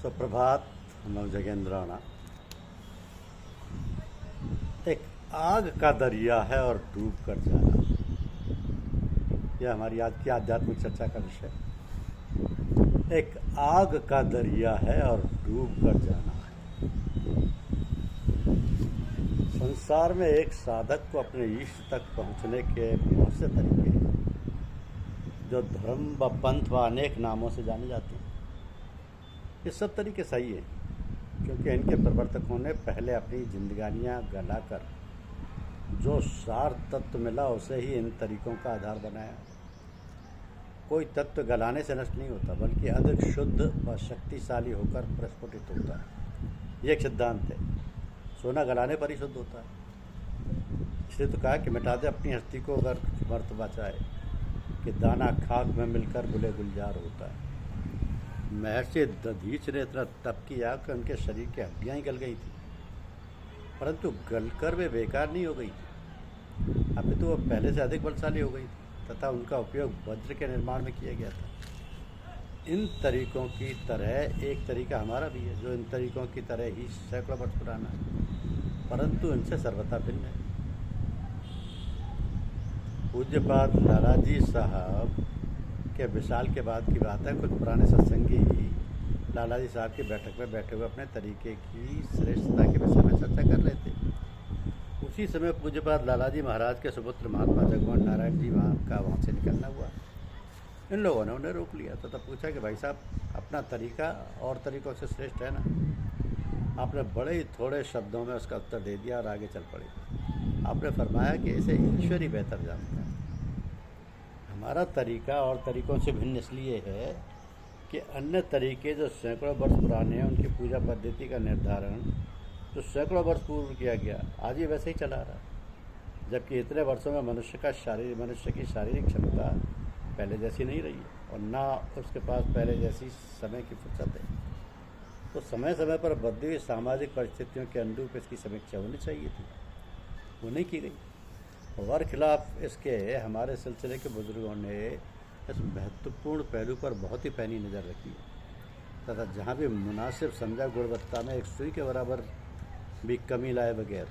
सुप्रभात। हम जगेंद्र राणा। एक आग का दरिया है और डूब कर जाना, यह हमारी आज की आध्यात्मिक चर्चा का विषय। एक आग का दरिया है और डूब कर जाना है। संसार में एक साधक को अपने इष्ट तक पहुंचने के बहुत से तरीके हैं, जो धर्म व पंथ व अनेक नामों से जाने जाते हैं। ये सब तरीके सही हैं, क्योंकि इनके प्रवर्तकों ने पहले अपनी जिंदगानियां गलाकर जो सार तत्व मिला उसे ही इन तरीकों का आधार बनाया। कोई तत्व गलाने से नष्ट नहीं होता, बल्कि अधिक शुद्ध व शक्तिशाली होकर प्रस्फुटित होता है। ये एक सिद्धांत है। सोना गलाने पर ही शुद्ध होता है। इसलिए तो कहा कि मिटा दे अपनी हस्ती को अगर मर्त बचाए, कि दाना खाक में मिलकर गुले गुलजार होता है। महर्षि दधीच ने इतना तप किया कि उनके शरीर की हड्डियाँ ही गल गई थी, परंतु गलकर वे बेकार नहीं हो गई थी। अभी तो वह पहले से अधिक बलशाली हो गई थी तथा उनका उपयोग वज्र के निर्माण में किया गया था। इन तरीकों की तरह एक तरीका हमारा भी है, जो इन तरीकों की तरह ही सैकड़ों वर्ष पुराना है, परंतु इनसे सर्वथा भिन्न है। पूज्यपाद लालाजी साहब के विशाल के बाद की बात है। कुछ पुराने सत्संगी लालाजी साहब की बैठक में बैठे हुए अपने तरीके की श्रेष्ठता के विषय में चर्चा कर रहे थे। उसी समय पूज्यपाद लालाजी महाराज के सुपुत्र महात्मा जगमोहन नारायण जी वहाँ से निकलना हुआ। इन लोगों ने उन्हें रोक लिया तथा पूछा कि भाई साहब, अपना तरीका और तरीकों से श्रेष्ठ है ना? आपने बड़े ही थोड़े शब्दों में उसका उत्तर दे दिया और आगे चल पड़े। आपने फरमाया कि इसे ईश्वर ही बेहतर जानता है। हमारा तरीका और तरीकों से भिन्न इसलिए है कि अन्य तरीके जो सैकड़ों वर्ष पुराने हैं, उनकी पूजा पद्धति का निर्धारण जो सैकड़ों वर्ष पूर्व किया गया, आज ही वैसे ही चला रहा है। जबकि इतने वर्षों में मनुष्य की शारीरिक क्षमता पहले जैसी नहीं रही है, और ना उसके पास पहले जैसी समय की फुर्सत है। तो समय समय पर बदली हुई सामाजिक परिस्थितियों के अनुरूप इसकी समीक्षा होनी चाहिए थी, वो नहीं की गई। और खिलाफ इसके हमारे सिलसिले के बुजुर्गों ने इस महत्वपूर्ण पहलू पर बहुत ही पैनी नज़र रखी तथा जहाँ भी मुनासिब समझा गुणवत्ता में एक सुई के बराबर भी कमी लाए बगैर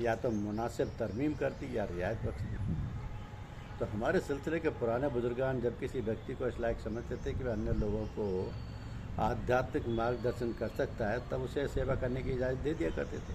या तो मुनासिब तरमीम करती या रियायत बख्शती। तो हमारे सिलसिले के पुराने बुजुर्गान जब किसी व्यक्ति को इस लायक समझते थे कि वह अन्य लोगों को आध्यात्मिक मार्गदर्शन कर सकता है, तब उसे सेवा करने की इजाज़त दे दिया करते थे।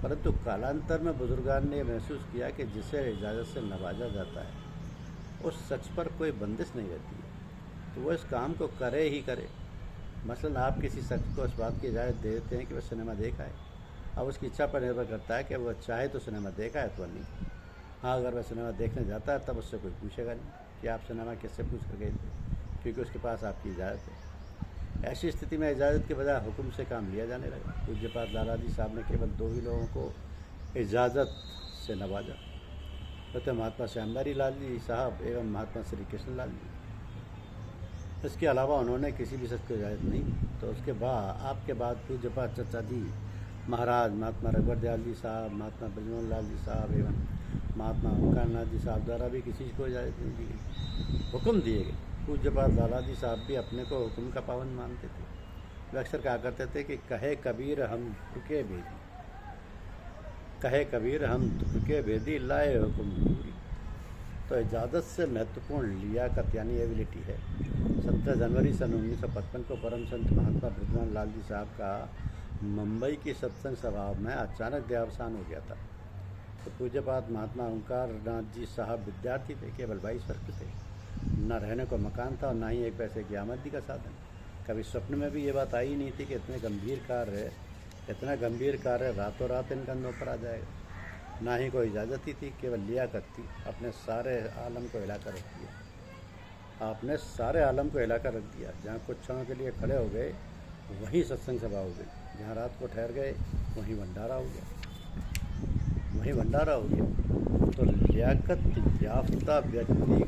परंतु कालांतर में बुजुर्गान ने महसूस किया कि जिसे इजाज़त से नवाजा जाता है उस शख्स पर कोई बंदिश नहीं रहती है, तो वह इस काम को करे ही करे। मसलन आप किसी शख्स को इस बात की इजाज़त दे देते हैं कि वह सिनेमा देखा है। अब उसकी इच्छा पर निर्भर करता है कि वह चाहे तो सिनेमा देखा है अथवा नहीं। हाँ, अगर वह सिनेमा देखने जाता है तब उससे कोई पूछेगा नहीं कि आप सिनेमा किससे पूछ कर गए थे, क्योंकि उसके पास आपकी इजाज़त है। ऐसी स्थिति में इजाज़त के बजाय हुक्म से काम लिया जाने लगा। पूज्यपाद लालाजी साहब ने केवल दो ही लोगों को इजाज़त से नवाजा, तो महात्मा श्यामदारी लाल जी साहब एवं महात्मा श्री कृष्ण लाल जी। इसके अलावा उन्होंने किसी भी शख्स को इजाज़त नहीं दी। तो उसके बाद आपके बाद पूज्यपाद चचा जी महाराज, महात्मा रघुवर दयाल जी साहब, महात्मा ब्रजमोहन लाल जी साहब एवं महात्मा ओंकार नाथ जी साहब द्वारा भी किसी को इजाज़त नहीं दी गई, हुक्म दिए गए। पूज्यपाद लालाजी साहब भी अपने को हुक्म का पाबंद मानते थे। वे अक्सर कहा करते थे कि कहे कबीर हम तुके भेदी, कहे कबीर हम तुके भेदी, लाए हुक्म पूरी। तो इजाज़त से महत्वपूर्ण लियाकत यानी एबिलिटी है। 17 जनवरी सन 1955 को परम संत महात्मा ब्रजमोहन लाल जी साहब का मुंबई की सत्संग सभा में अचानक देहावसान हो गया था। तो पूज्यपाद महात्मा ओंकार नाथ जी साहब विद्यार्थी थे, केवल 22 वर्ष के थे। न रहने को मकान था और ना ही एक पैसे की आमदनी का साधन। कभी स्वप्न में भी ये बात आई नहीं थी कि इतना गंभीर कार्य रातों रात इन कंधों पर आ जाएगा। ना ही कोई इजाज़त ही थी, केवल लियाकत थी। आपने सारे आलम को हिलाकर रख दिया। आपने सारे आलम को हिलाकर रख दिया। जहाँ कुछ क्षणों के लिए खड़े हो गए वहीं सत्संग सभा हो गई। जहाँ रात को ठहर गए वहीं भंडारा हो गया, तो लियाकत याफ्ता व्यक्ति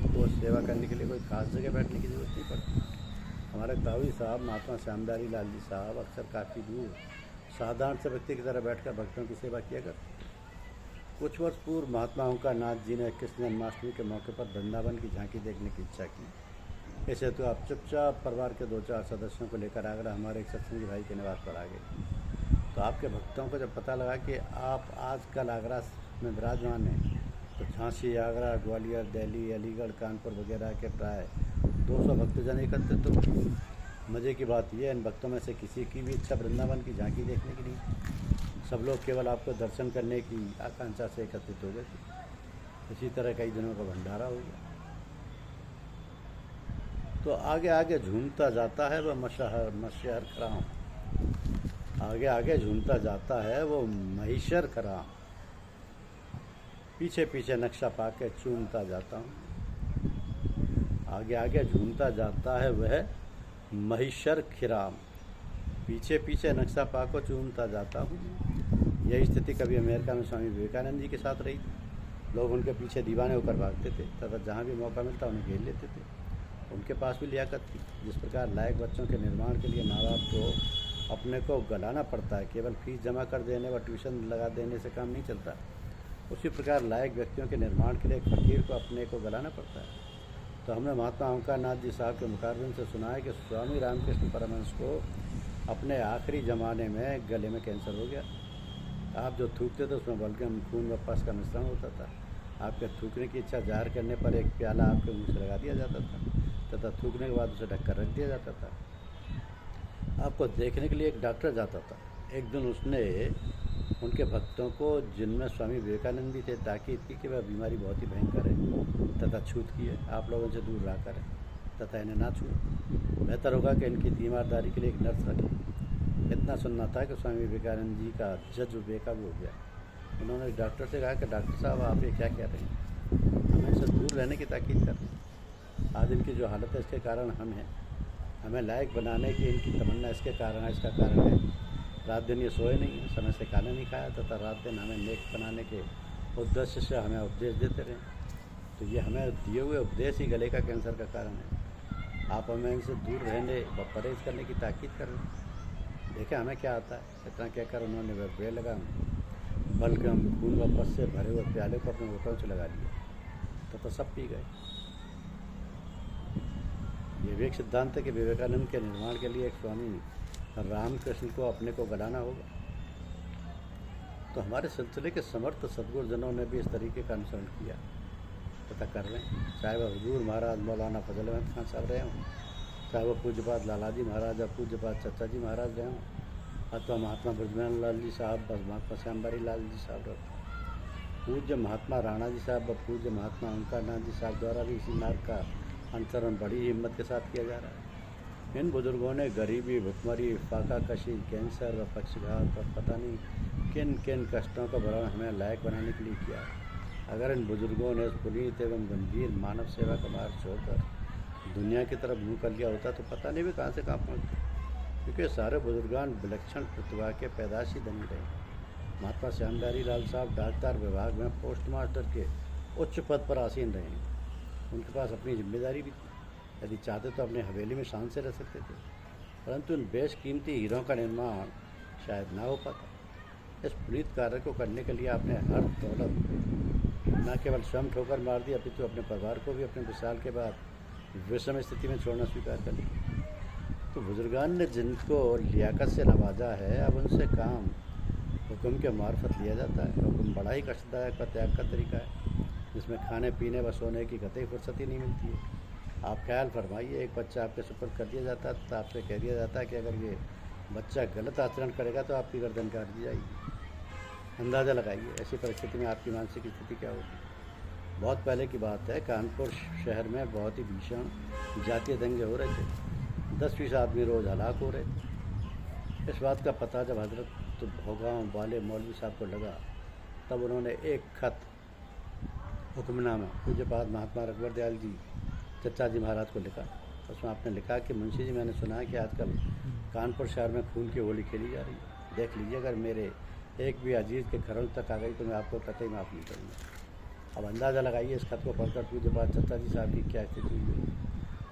को सेवा करने के लिए कोई खास जगह बैठने की ज़रूरत नहीं पड़ती। हमारे ताऊ साहब महात्मा श्यामदारी लाल जी साहब अक्सर काफ़ी दूर साधारण से व्यक्ति की तरह बैठकर भक्तों की सेवा किया करते थे। कुछ वर्ष पूर्व महात्मा ओंकार नाथ जी ने कृष्ण जन्माष्टमी के मौके पर वृंदावन की झांकी देखने की इच्छा की। ऐसे तो आप चुपचाप परिवार के 2-4 सदस्यों को लेकर आगरा हमारे एक सत्संगी भाई के निवास पर आ गए। तो आपके भक्तों को जब पता लगा कि आप आजकल आगरा में विराजमान हैं, तो झांसी, आगरा, ग्वालियर, दिल्ली, अलीगढ़, कानपुर वगैरह के प्राय 200 भक्तजन एकत्रित तो मज़े की बात यह है, इन भक्तों में से किसी की भी इच्छा वृंदावन की झांकी देखने की नहीं। सब लोग केवल आपको दर्शन करने की आकांक्षा से एकत्रित हो गए थे। इसी तरह कई दिनों का भंडारा हो गया। तो आगे आगे झूमता जाता है वह मशहर खराम, आगे आगे झूमता जाता है वो महिषर खराम, पीछे पीछे नक्शा पाके चूमता जाता हूँ। आगे आगे झूमता जाता है वह महिषर खिराम, पीछे पीछे नक्शा पाको चूमता जाता हूँ। यही स्थिति कभी अमेरिका में स्वामी विवेकानंद जी के साथ रही थी। लोग उनके पीछे दीवाने होकर भागते थे तथा जहाँ भी मौका मिलता उन्हें घेर लेते थे। उनके पास भी लियाकत थी। जिस प्रकार लायक बच्चों के निर्माण के लिए माँ बाप को अपने को गलाना पड़ता है, केवल फीस जमा कर देने व ट्यूशन लगा देने से काम नहीं चलता, उसी प्रकार लायक व्यक्तियों के निर्माण के लिए एक फकीर को अपने को गलाना पड़ता है। तो हमने महात्मा ओंकार नाथ जी साहब के मुखारबिन से सुना है कि स्वामी रामकृष्ण परमहंस को अपने आखिरी ज़माने में गले में कैंसर हो गया। आप जो थूकते थे उसमें बलगम, खून व पस का मिश्रण होता था। आपके थूकने की इच्छा जाहिर करने पर एक प्याला आपके मुंह से लगा दिया जाता था तथा थूकने के बाद उसे ढककर रख दिया जाता था। आपको देखने के लिए एक डॉक्टर जाता था। एक दिन उसने उनके भक्तों को, जिनमें स्वामी विवेकानंद भी थे, ताकीद की कि वह बीमारी बहुत ही भयंकर है तथा छूत की है, आप लोगों से दूर रहा करें तथा इन्हें ना छूएं। बेहतर होगा कि इनकी तीमारदारी के लिए एक नर्स रखें। इतना सुनना था कि स्वामी विवेकानंद जी का जज्ब बेकाबू हो गया। उन्होंने डॉक्टर से कहा कि डॉक्टर साहब आप ये क्या कह रहे हैं, हमें इनसे दूर रहने की ताकीद कर रहे हैं। आज इनकी जो हालत है इसके कारण हम हैं, हमें लायक बनाने की इनकी तमन्ना इसके कारण है, इसका कारण है रात दिन ये सोए नहीं हैं, समय से खाना नहीं खाया तथा रात दिन हमें नेक बनाने के उद्देश्य से हमें उपदेश देते रहे। तो ये हमें दिए हुए उपदेश ही गले का कैंसर का कारण है। आप हमें इनसे दूर रहने व परहेज करने की ताकीद कर रहे हैं। देखें हमें क्या आता है। इतना कहकर उन्होंने वह बेलगाम बलगम, खून व पस से भरे हुए प्याले को अपने होठों से लगा लिया तथा सब पी गए। ये भी एक सिद्धांत है कि विवेकानंद के निर्माण के लिए एक स्वामी रामकृष्ण को अपने को गलाना होगा। तो हमारे सिलसिले के समर्थ सद्गुरुजनों ने भी इस तरीके का अनुसरण किया तथा कर रहे हैं। चाहे वह हुजूर महाराज मौलाना फजल अहमद खान साहब रहे हों, चाहे वह पूज्यपाद लालाजी महाराज या पूज्यपाद चचा जी महाराज रहे हों, अथवा महात्मा ब्रजमोहन लाल जी साहब, बस महात्मा श्यामबारी लाल जी साहब रहे, पूज्य महात्मा राणा जी साहब व पूज्य महात्मा ओंकार नाथ जी साहब द्वारा भी इसी मार्ग का अनुसरण बड़ी हिम्मत के साथ किया जा रहा है। इन बुजुर्गों ने गरीबी, भुखमरी, फाका कशी, कैंसर व पक्षघात और पता नहीं किन किन कष्टों का वर्णन हमें लायक बनाने के लिए किया है। अगर इन बुजुर्गों ने इस पुनीत एवं गंभीर मानव सेवा का मार्ग छोड़कर दुनिया की तरफ मुँह कर लिया होता तो पता नहीं भी कहाँ से कहाँ पहुँचते, क्योंकि सारे बुजुर्गान विलक्षण प्रतिभा के पैदाशी धनी रहे। महात्मा श्यामबारी लाल साहब डाकदार विभाग में पोस्ट मास्टर के उच्च पद पर आसीन रहे। उनके पास अपनी जिम्मेदारी भी थी। यदि चाहते तो अपने हवेली में शान से रह सकते थे, परंतु इन बेशकीमती हीरों का निर्माण शायद ना हो पाता। इस पुनीत कार्य को करने के लिए आपने हर दौलत न केवल स्वयं ठोकर मार दी, अपितु अपने परिवार को भी अपने विशाल के बाद विषम स्थिति में छोड़ना स्वीकार कर लिया। तो बुजुर्गान ने जिनको लियाकत से नवाजा है, अब उनसे काम हुक्म के मार्फत लिया जाता है। हुक्म बड़ा ही कष्टदायक व त्याग का तरीका है, जिसमें खाने पीने व सोने की कतई फुर्सत ही नहीं मिलती है। आप ख्याल फरमाइए, एक बच्चा आपके सुपुर्द कर दिया जाता है तो आपसे कह दिया जाता है कि अगर ये बच्चा गलत आचरण करेगा तो आपकी गर्दन काट दी जाएगी। अंदाज़ा लगाइए ऐसी परिस्थिति में आपकी मानसिक स्थिति क्या होगी। बहुत पहले की बात है, कानपुर शहर में बहुत ही भीषण जातीय दंगे हो रहे थे। 10-20 आदमी रोज़ हलाक हो रहे थे। इस बात का पता जब हजरत भोगांव वाले मौलवी साहब को लगा, तब उन्होंने एक खत हुक्मनामा पूज्यपाद महात्मा रघुवर दयाल जी चचा जी महाराज को लिखा। उसमें आपने लिखा कि मुंशी जी, मैंने सुना है कि आजकल कानपुर शहर में खून की होली खेली जा रही है। देख लीजिए, अगर मेरे एक भी अजीज के घरों तक आ गई तो मैं आपको कतई माफ़ नहीं करूँगा। अब अंदाज़ा लगाइए इस खत को पढ़कर पूज्यपाद चचा जी साहब की क्या स्थिति हुई होगी।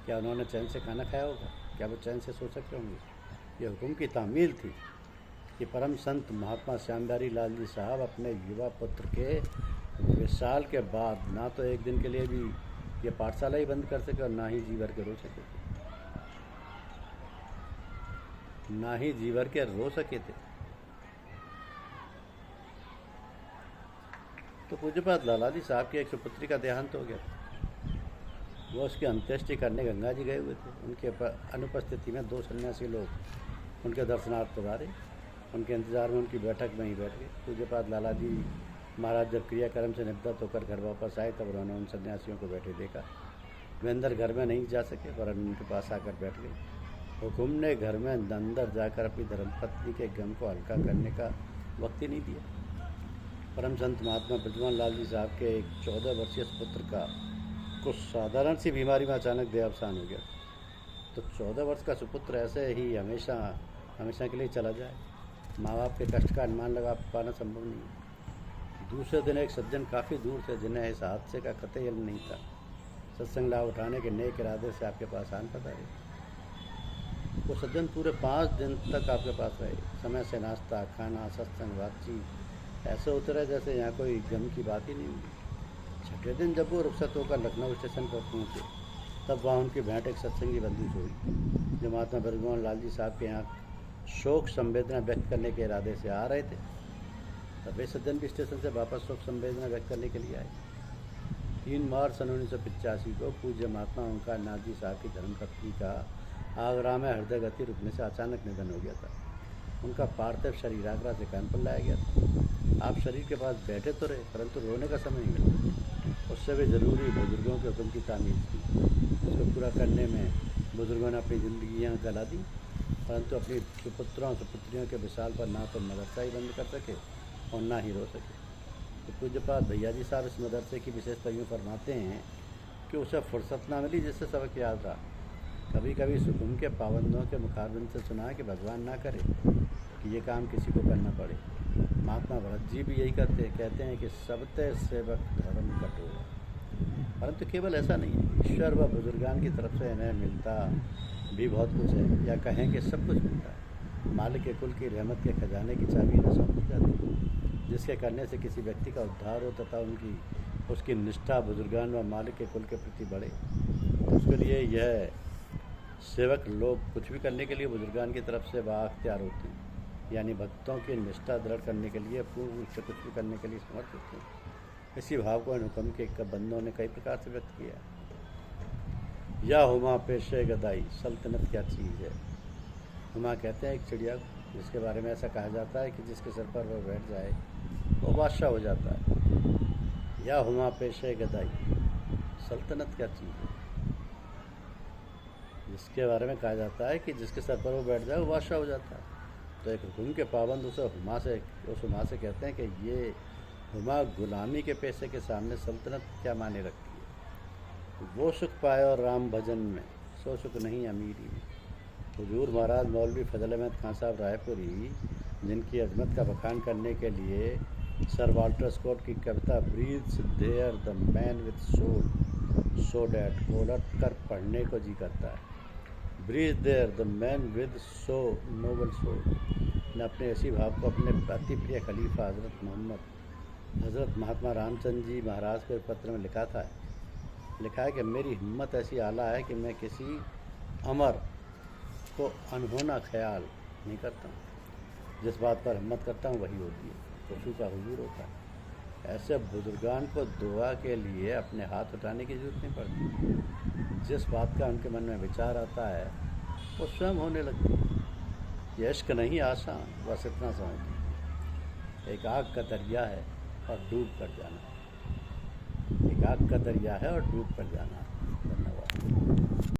क्या उन्होंने चैन से खाना खाया होगा? क्या वो चैन से सो सकते होंगे? ये हुक्म की तामील थी कि परम संत महात्मा श्यामबारी लाल जी साहब अपने युवा पुत्र के विशाल के बाद ना तो एक दिन के लिए भी ये पाठशाला ही बंद कर सके और ना ही जी भर के रो सके थे, ना ही जी भर के रो सके थे। तो पूज्यपाद लालाजी साहब की एक सुपुत्री का देहांत हो गया। वो उसकी अंत्येष्टि करने गंगा जी गए हुए थे। उनके अनुपस्थिति में 2 सन्यासी लोग उनके दर्शनार्थ पधारे। उनके इंतजार में उनकी बैठक में ही बैठ गए। पूज्यपाद लालाजी महाराज जब क्रियाक्रम से निवृत्त होकर घर वापस आए तब उन्होंने उन सन्यासियों को बैठे देखा। वे अंदर घर में नहीं जा सके पर उनके पास आकर बैठ गए। हुकुम ने घर में अंदर जाकर अपनी धर्मपत्नी के गम को हल्का करने का वक्त ही नहीं दिया। परम संत महात्मा ब्रजमोहन लाल जी साहब के एक 14 वर्षीय पुत्र का कुछ साधारण सी बीमारी में अचानक देहावसान हो गया। तो 14 वर्ष का सुपुत्र ऐसे ही हमेशा के लिए चला जाए, माँ बाप के कष्ट का अनुमान लगा पाना संभव नहीं है। दूसरे दिन एक सज्जन काफ़ी दूर से, जिन्हें इस हादसे का कतई इल्म नहीं था, सत्संग लाभ उठाने के नेक इरादे से आपके पास आन पधारे। वो सज्जन पूरे 5 दिन तक आपके पास रहे। समय से नाश्ता, खाना, सत्संग, बातचीत ऐसे होते रहे जैसे यहाँ कोई गम की बात ही नहीं हुई। 6ठे दिन जब वो रुखसत होकर लखनऊ स्टेशन पर पहुँचे तब वहाँ उनकी भेंट एक सत्संगी बंदी से हुई जो महात्मा ब्रजमोहन लाल जी साहब के यहाँ शोक संवेदना व्यक्त करने के इरादे से आ रहे थे। तब वे सज्जन भी स्टेशन से वापस शोक संवेदना व्यक्त करने के लिए आए। 3 मार्च 1985 को पूज्य महात्मा ओंकार नाथ जी साहब की धर्मपत्नी का आगरा में हृदय गति रुकने से अचानक निधन हो गया था। उनका पार्थिव शरीर आगरा से कानपुर लाया गया था। आप शरीर के पास बैठे तो रहे परंतु रोने का समय नहीं मिला। उससे भी ज़रूरी बुजुर्गों के हुक्म की तामील थी। उसको पूरा करने में बुजुर्गों ने अपनी ज़िंदगियाँ गला दी परंतु अपनी सुपुत्रों सुपुत्रियों के विशाल पर ना तो मदरसा ही बंद कर सके और ना ही रो सके। तो पूज्यपाद भैया जी साहब इस मदरसे की विशेषता यूँ फरमाते हैं कि उसे फुर्सत ना मिली जिससे सबक याद रहा। कभी कभी सुकुम के पाबंदों के मुखारबिन से सुना कि भगवान ना करे कि ये काम किसी को करना पड़े। महात्मा भरत जी भी यही कहते हैं कि सबते सेवक धर्म कटोरा। परंतु केवल ऐसा नहीं है, ईश्वर व बुजुर्गान की तरफ से इन्हें मिलता भी बहुत कुछ है, या कहें कि सब कुछ मिलता है। मालिक के कुल की रहमत के खजाने की चाबी इन्हें सौंप दी जाती है, जिसके करने से किसी व्यक्ति का उद्धार हो तथा उसकी निष्ठा बुजुर्गान व मालिक के कुल के प्रति बढ़े। तो उसके लिए यह सेवक लोग कुछ भी करने के लिए बुजुर्गान की तरफ से बाअख्तियार होते हैं, यानी भक्तों की निष्ठा दृढ़ करने के लिए पूर्ण रूप से कुछ भी करने के लिए समर्थ होते हैं। इसी भाव को इन हुक्म के बंदों ने कई प्रकार से व्यक्त किया। या हुमा पेशे गदाई, सल्तनत क्या चीज़ है। हुमा कहते हैं एक चिड़िया जिसके बारे में ऐसा कहा जाता है कि जिसके सर पर वह बैठ जाए वो बादशाह हो जाता है। या हुमा पेशे गदाई, सल्तनत क्या चीज़ है। जिसके बारे में कहा जाता है कि जिसके सर पर वो बैठ जाए वो बादशाह हो जाता है। तो एक हुक्म के पाबंद उस हुमा से कहते हैं कि ये हुमा गुलामी के पैसे के सामने सल्तनत क्या माने रखती है। वो सुख पाए और राम भजन में, सो सुख नहीं अमीरी में। हुजूर महाराज मौलवी फजल अहमद खान साहब रायपुरी, जिनकी अजमत का बखान करने के लिए सर वाल्टर स्कॉट की कविता breathe there the man with soul so dead उलट कर पढ़ने को जी करता है। Breathe there the man with so noble soul ने अपने इसी भाव को अपने अति प्रिय खलीफा हज़रत महात्मा रामचंद्र जी महाराज को एक पत्र में लिखा है कि मेरी हिम्मत ऐसी आला है कि मैं किसी अमर को अनहोना ख्याल नहीं करता हूँ। जिस बात पर हिम्मत करता हूँ वही होती है, पशु का हुजूर होता है। ऐसे बुजुर्गान को दुआ के लिए अपने हाथ उठाने की जरूरत नहीं पड़ती। जिस बात का उनके मन में विचार आता है वो स्वयं होने लगती है। ये इश्क नहीं आसान, बस इतना समझ। एक आग का दरिया है और डूब कर जाना। एक आग का दरिया है और डूब कर जाना। धन्यवाद।